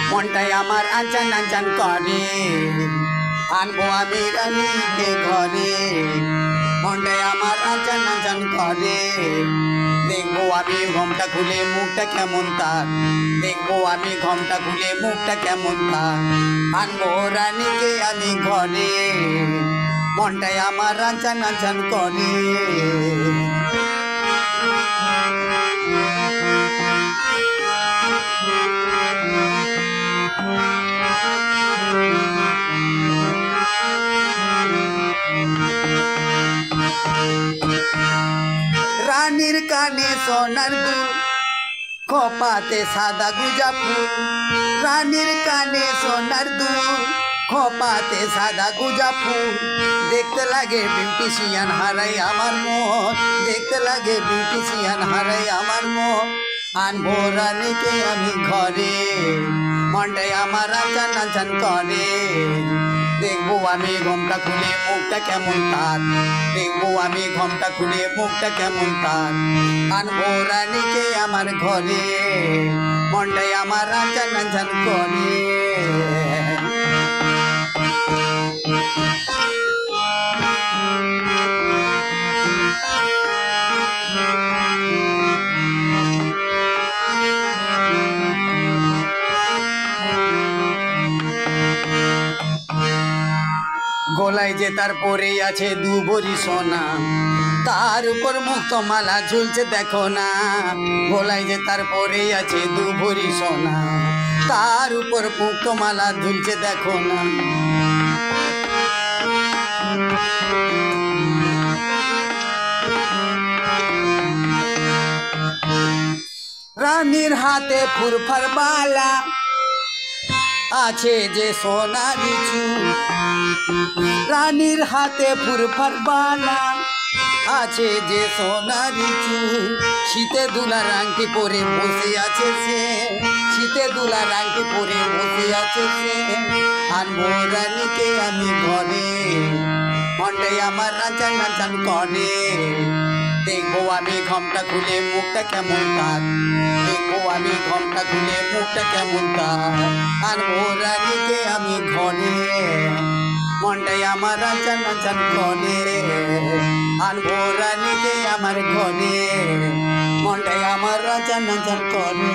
মনটাই আমার আনচান আনচান করে আনবো আমি রানীকে ঘরে মনটাই আমার আনচান আনচান করে দেখবো আমি ঘোমটা খুলে মুখটা কেমন তার দেখবো আমি ঘোমটা খুলে মুখটা কেমন তার আনবো রানীকে আমি ঘরে মনটাই আমার আনচান আনচান করে রানীর কানে সোনার দুল খোপাতে সাদা গুজা ফুল রানীর কানে সোনার দুল খোপাতে সাদা গুজা ফুল দেখতে লাগে বিউটিশিয়ান হারাই আমার মন দেখতে লাগে বিউটিশিয়ান হারাই আমার মন আনবো রানীকে আমি ঘরে মনটাই আমার আনচান আনচান করে দেখবো আমি ঘোমটা খুলে মুখটা কেমন তার দেখবো আমি ঘোমটা খুলে মুখটা কেমন তার আনবো রানীকে আমার ঘরে মনটাই আমার আনচান আনচান করে গলায় যে তার পরে আছে দু ভরি সোনা তার উপর মুক্তমালা ঝুলছে দেখো না গলায় যে তার পরে আছে দু ভরি সোনা তার উপর মুক্তমালা ঝুলছে দেখো না রানীর হাতে ফুরফার বালা আছে যে সোনারি চুল রানীর হাতে ফুরফার বালা আছে যে সোনারি চুল শীতে দুলা রাংটি পরে বসে আছে সে শীতে দুলা রাংটি পরে বসে আছে সে আনবো রানীকে আমি ঘরে মনটাই আমার আনচান আনচান করে দেখবো আমি ঘোমটা খুলে মুখটা কেমন তার দেখবো আমি ঘোমটা খুলে মুখটা কেমন তার আনবো রানীকে আমি ঘরে মনটাই আমার আনচান আনচান করে আনবো রানীকে আমার ঘরে মনটাই আমার আনচান আনচান করে